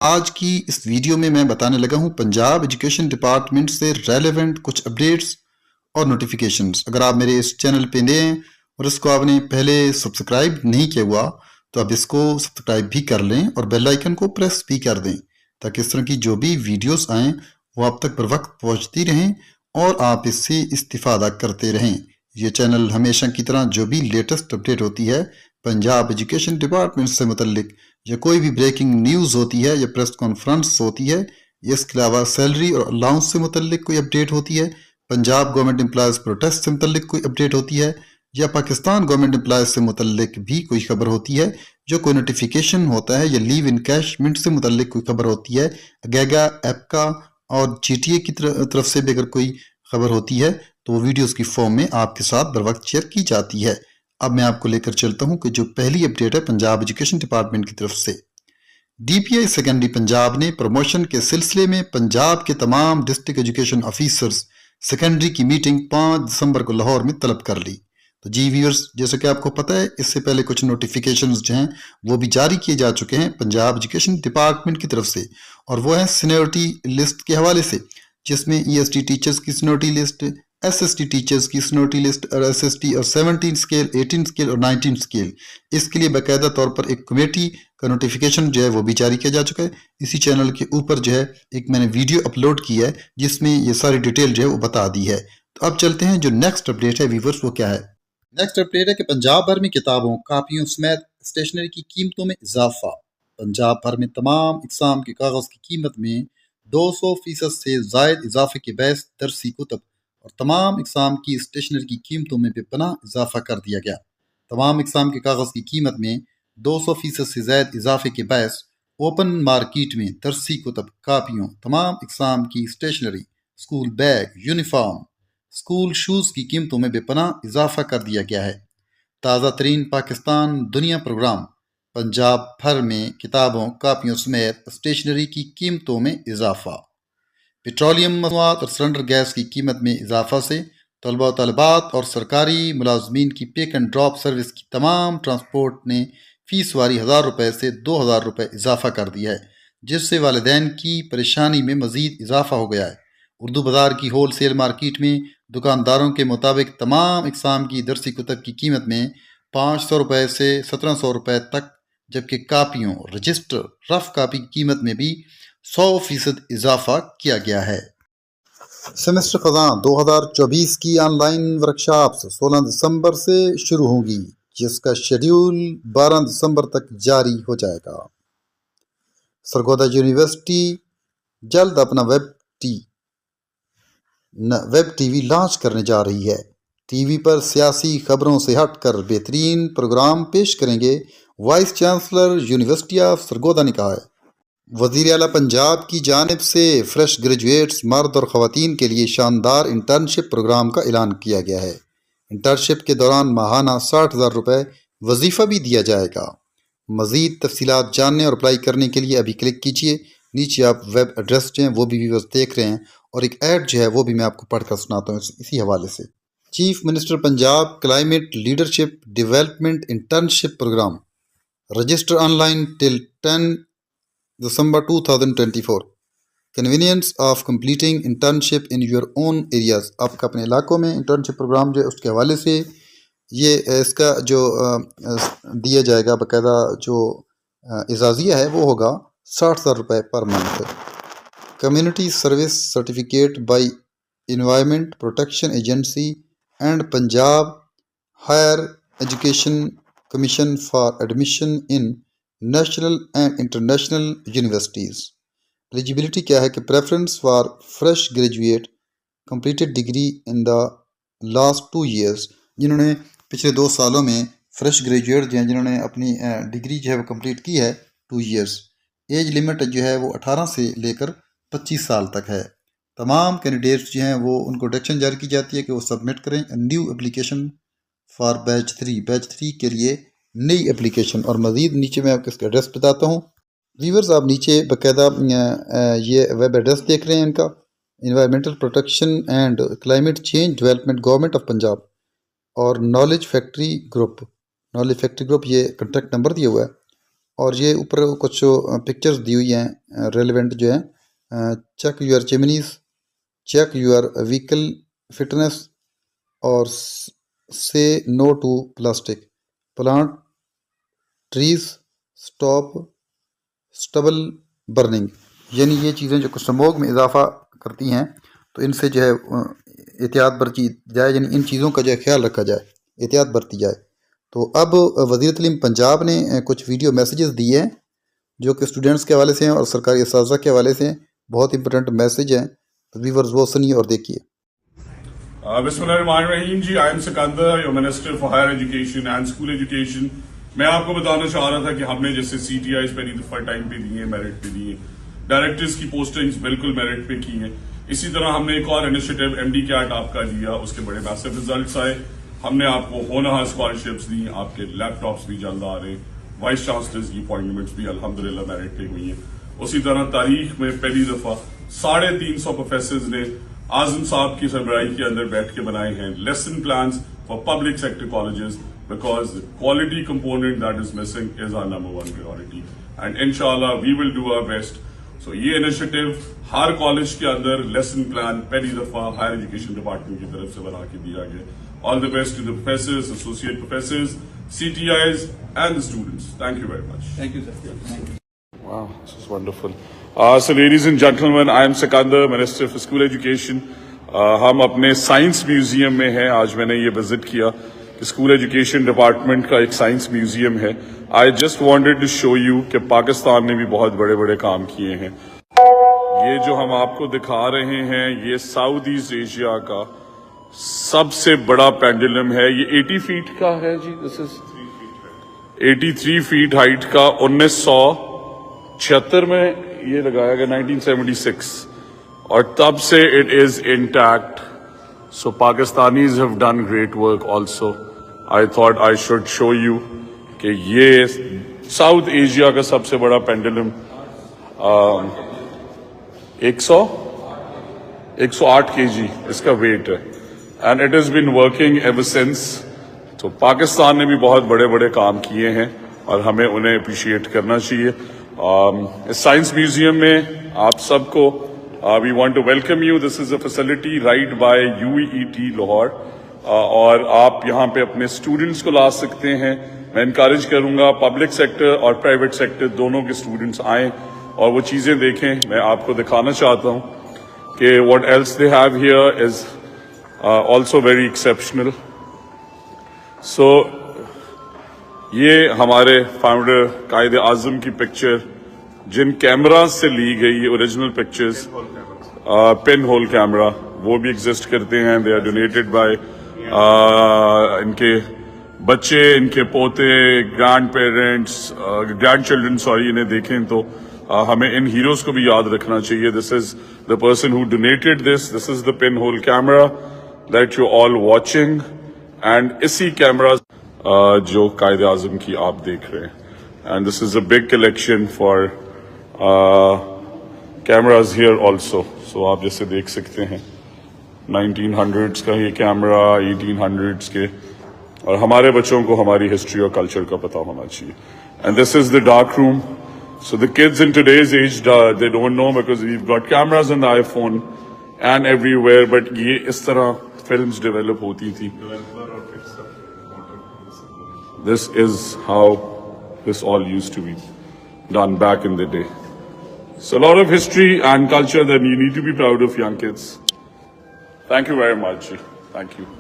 آج کی اس ویڈیو میں بتانے لگا ہوں پنجاب ایجوکیشن ڈپارٹمنٹ سے ریلیونٹ کچھ اپڈیٹس اور نوٹیفیکیشنز۔ اگر آپ میرے اس چینل پہ نئے ہیں اور اس کو آپ نے پہلے سبسکرائب نہیں کیا ہوا تو آپ اس کو سبسکرائب بھی کر لیں اور بیل آئیکن کو پریس بھی کر دیں تاکہ اس طرح کی جو بھی ویڈیوز آئیں وہ آپ تک بر وقت پہنچتی رہیں اور آپ اس سے استفادہ کرتے رہیں۔ یہ چینل ہمیشہ کی طرح جو بھی لیٹسٹ اپڈیٹ ہوتی ہے پنجاب ایجوکیشن ڈپارٹمنٹ سے متعلق یا کوئی بھی بریکنگ نیوز ہوتی ہے یا پریس کانفرنس ہوتی ہے یا اس کے علاوہ سیلری اور الاؤنس سے متعلق کوئی اپڈیٹ ہوتی ہے، پنجاب گورنمنٹ امپلائز پروٹیسٹ سے متعلق کوئی اپڈیٹ ہوتی ہے یا پاکستان گورنمنٹ امپلائز سے متعلق بھی کوئی خبر ہوتی ہے، جو کوئی نوٹیفیکیشن ہوتا ہے یا لیو انکیشمنٹ سے متعلق کوئی خبر ہوتی ہے، اگیگا ایپ کا اور جی ٹی اے کی طرف سے بھی اگر کوئی خبر ہوتی ہے تو وہ ویڈیوز کی فارم میں آپ کے ساتھ بر وقت شیئر کی جاتی ہے۔ اب میں آپ کو لے کر چلتا ہوں کہ جو پہلی اپڈیٹ ہے پنجاب ایجوکیشن ڈپارٹمنٹ کی طرف سے۔ ڈی پی آئی سیکنڈری پنجاب نے پروموشن کے سلسلے میں پنجاب کے تمام ڈسٹرکٹ ایجوکیشن آفیسرز سیکنڈری کی میٹنگ 5 دسمبر کو لاہور میں طلب کر لی۔ تو جی ویورز، جیسے کہ آپ کو پتہ ہے اس سے پہلے کچھ نوٹیفیکیشنز جو ہیں وہ بھی جاری کیے جا چکے ہیں پنجاب ایجوکیشن ڈپارٹمنٹ کی طرف سے، اور وہ ہیں سینیورٹی لسٹ کے حوالے سے، جس میں ای ایس ٹی ٹیچرز کی seniority list, S S T teachers کی سینیورٹی لسٹ اور ایس ایس ٹی اور 17 اسکیل، 18 اسکیل اور 19 اسکیل، اس کے لیے باقاعدہ طور پر ایک کمیٹی کا نوٹیفیکیشن جو ہے وہ بھی جاری کیا جا چکا ہے۔ اسی چینل کے اوپر جو ہے ایک میں نے ویڈیو اپلوڈ کی ہے جس میں یہ ساری ڈیٹیل جو ہے وہ بتا دی ہے۔ تو اب چلتے ہیں جو نیکسٹ اپڈیٹ ہے ویورز وہ کیا ہے۔ نیکسٹ اپڈیٹ ہے کہ پنجاب بھر میں کتابوں، کاپیوں سمیت اسٹیشنری کی قیمتوں میں اضافہ۔ پنجاب بھر میں تمام اقسام کے کاغذ کی قیمت میں 200% سے زائد اضافے کے باعث درسی کتب اور تمام اقسام کی اسٹیشنری کی قیمتوں میں بے پناہ اضافہ کر دیا گیا۔ تمام اقسام کے کاغذ کی قیمت میں 200% سے زائد اضافے کے باعث اوپن مارکیٹ میں درسی کتب، کاپیوں، تمام اقسام کی stationery, school bag, uniform, school shoes کی قیمتوں میں بے پناہ اضافہ کر دیا گیا ہے۔ تازہ ترین پاکستان دنیا پروگرام، پنجاب بھر میں کتابوں، کاپیوں سمیت اسٹیشنری کی قیمتوں میں اضافہ۔ پیٹرولیم مصنوعات اور سلنڈر گیس کی قیمت میں اضافہ سے طلباء و طالبات اور سرکاری ملازمین کی پک اینڈ ڈراپ سروس کی تمام ٹرانسپورٹ نے فی سواری 1000 روپے سے 2000 روپے اضافہ کر دیا ہے، جس سے والدین کی پریشانی میں مزید اضافہ ہو گیا ہے۔ اردو بازار کی ہول سیل مارکیٹ میں دکانداروں کے مطابق تمام اقسام کی درسی کتب کی قیمت میں 500 روپے سے 1700 روپے تک، جبکہ کاپیوں، رجسٹر، رف کاپی کی قیمت میں بھی 100% اضافہ کیا گیا ہے۔ سیمسٹر خزاں 2024 کی آن لائن ورکشاپس 16 دسمبر سے شروع ہوں گی، جس کا شیڈیول 12 دسمبر تک جاری ہو جائے گا۔ سرگودا یونیورسٹی جلد اپنا ویب ٹی وی لانچ کرنے جا رہی ہے۔ ٹی وی پر سیاسی خبروں سے ہٹ کر بہترین پروگرام پیش کریں گے، vice chancellor university of Sargodha نے کہا ہے۔ وزیر اعلیٰ پنجاب کی جانب سے فریش گریجویٹس مرد اور خواتین کے لیے شاندار انٹرنشپ پروگرام کا اعلان کیا گیا ہے۔ انٹرنشپ کے دوران ماہانہ 60,000 روپے وظیفہ بھی دیا جائے گا۔ مزید تفصیلات جاننے اور اپلائی کرنے کے لیے ابھی کلک کیجیے۔ نیچے آپ ویب ایڈریس جو ہیں وہ بھی ویورز دیکھ رہے ہیں، اور ایک ایڈ جو ہے وہ بھی میں آپ کو پڑھ کر سناتا ہوں اسی حوالے سے۔ Chief minister Punjab climate leadership development internship program register online till 10 December 2024۔ Convenience of completing internship in your own areas. آپ کا اپنے علاقوں میں انٹرنشپ پروگرام جو ہے اس کے حوالے سے یہ اس کا جو دیا جائے گا باقاعدہ جو اعزازیہ ہے وہ ہوگا 60,000 روپے پر month. Community service certificate by environment protection agency and Punjab higher education commission for admission in national and international universities. Eligibility کیا ہے کہ preference for fresh graduate completed degree in the last 2 years، جنہوں نے پچھلے 2 سالوں میں فریش گریجویٹ جو ہیں جنہوں نے اپنی ڈگری جو ہے وہ کمپلیٹ کی ہے 2 years۔ ایج لمٹ جو ہے وہ 18 سے لے کر 25 سال تک ہے۔ تمام کینڈیڈیٹس جو ہیں وہ ان کو ڈائریکشن جاری کی جاتی ہے کہ وہ سبمٹ کریں نیو اپلیکیشن فار بیچ 3 کے لیے نئی اپلیکیشن۔ اور مزید نیچے میں آپ کو اس کا ایڈریس بتاتا ہوں۔ ویورز آپ نیچے باقاعدہ یہ ویب ایڈریس دیکھ رہے ہیں ان کا، environmental protection and climate change development government of Punjab, اور نالج فیکٹری گروپ یہ کنٹیکٹ نمبر دیا ہوا ہے، اور یہ اوپر کچھ پکچرز دی ہوئی ہیں ریلیونٹ جو ہیں، check your chimneys, check your vehicle fitness, اور سے no to plastic, plant trees, stop stubble burning. یعنی یہ چیزیں جو سموگ میں اضافہ کرتی ہیں تو ان سے جو ہے احتیاط برتی جائے، یعنی ان چیزوں کا جو ہے خیال رکھا جائے، احتیاط برتی جائے. تو اب وزیر تعلیم پنجاب نے کچھ ویڈیو میسیجز دیے ہیں جو کہ اسٹوڈنٹس کے حوالے سے ہیں اور سرکاری اساتذہ کے حوالے سے ہیں. بہت امپورٹنٹ میسیج ہیں، تو ویورز وہ سنیے اور دیکھیے. بسم اللہ الرحمن الرحیم. جی I am Sikandar, your minister for higher education and school education. میں آپ کو بتانا چاہ رہا تھا کہ ہم نے جیسے سی ٹی آئیز پہلی دفعہ ٹائم پہ دیے، میرٹ پہ دیے، ڈائریکٹرز کی پوسٹنگز بالکل میرٹ پہ کی ہیں. اسی طرح ہم نے ایک اور انیشیٹو ایم ڈی کیٹ آپ کا لیا، اس کے بڑے میسو ریزلٹس آئے. ہم نے آپ کو ہونہار اسکالرشپس دی، آپ کے لیپ ٹاپس بھی جلد آ رہے ہیں، وائس چانسلرز کی اپوائنٹمنٹس بھی الحمدللہ میرٹ پہ ہوئی ہیں. اسی طرح تاریخ میں پہلی دفعہ 350 پروفیسرز نے اعظم صاحب کی سربراہی کے اندر بیٹھ کے بنائے ہیں lesson plans for public sector colleges, because quality component that is missing is our number 1 priority, and انشاءاللہ we will do our best. سو یہ انیشیٹو ہر کالج کے اندر لیسن پلان پہلی دفعہ ہائر ایجوکیشن ڈپارٹمنٹ کی طرف سے بنا کے دیا گیا. All the best to the professors, associate professors, C T Is and the students. Thank you very much. Thank you, sir. Wow, this is wonderful. So ladies and gentlemen, I am Sikandar, Minister for School Education. ہم اپنے science museum میں ہیں. آج میں نے یہ visit کیا کہ اسکول ایجوکیشن ڈپارٹمنٹ کا ایک سائنس میوزیم ہے. I just wanted to show you کہ پاکستان نے بھی بہت بڑے بڑے کام کیے ہیں. یہ جو ہم آپ کو دکھا رہے ہیں یہ ساؤتھ ایسٹ ایشیا کا سب سے بڑا پینڈولم ہے. یہ 80 فیٹ کا ہے جی، دس از 83 فیٹ ہائٹ کا. 1976 میں یہ لگایا گیا، 1976، اور تب سے it is intact. So Pakistanis have done great work also. I thought I should show you کہ یہ ساؤتھ ایشیا کا سب سے بڑا پینڈولم 108 kg اس کا ویٹ ہے، and it has been working ever since. تو پاکستان نے بھی بہت بڑے بڑے کام کیے ہیں اور ہمیں انہیں اپریشیٹ کرنا چاہیے. اس سائنس میوزیم میں آپ سب کو we want to welcome you. This is a facility right by UET Lahore, اور آپ یہاں پہ اپنے اسٹوڈنٹس کو لا سکتے ہیں. میں انکریج کروں گا پبلک سیکٹر اور پرائیویٹ سیکٹر دونوں کے اسٹوڈنٹس آئیں اور وہ چیزیں دیکھیں. میں آپ کو دکھانا چاہتا ہوں کہ what else they have here is also very exceptional. So یہ ہمارے فاؤنڈر قائد اعظم کی پکچر جن کیمراز سے لی گئی اوریجنل پکچرز، پن ہول کیمرا، وہ بھی ایگزسٹ کرتے ہیں. دے آر ڈونیٹڈ بائی ان کے بچے، ان کے پوتے، grand parents, grand children, sorry. انہیں دیکھیں تو ہمیں ان ہیروز کو بھی یاد رکھنا چاہیے. This is the person who donated this. This is the pinhole camera that you all watching, and اسی کیمرا جو قائد اعظم کی آپ دیکھ رہے ہیں. And this is a big collection for cameras here also. So آپ جیسے دیکھ سکتے ہیں 1900s کا یہ کیمرا، 1800s کے، اور ہمارے بچوں کو ہماری ہسٹری اور کلچر کا پتہ ہونا چاہیے. And this is the dark room. So the kids in today's age, they don't know because we've got cameras on the iPhone and everywhere, but یہ اس طرح films develop ہوتی تھی. This is how this all used to be done back in the day. So a lot of history and culture that you need to be proud of, young kids. Thank you very much. Thank you.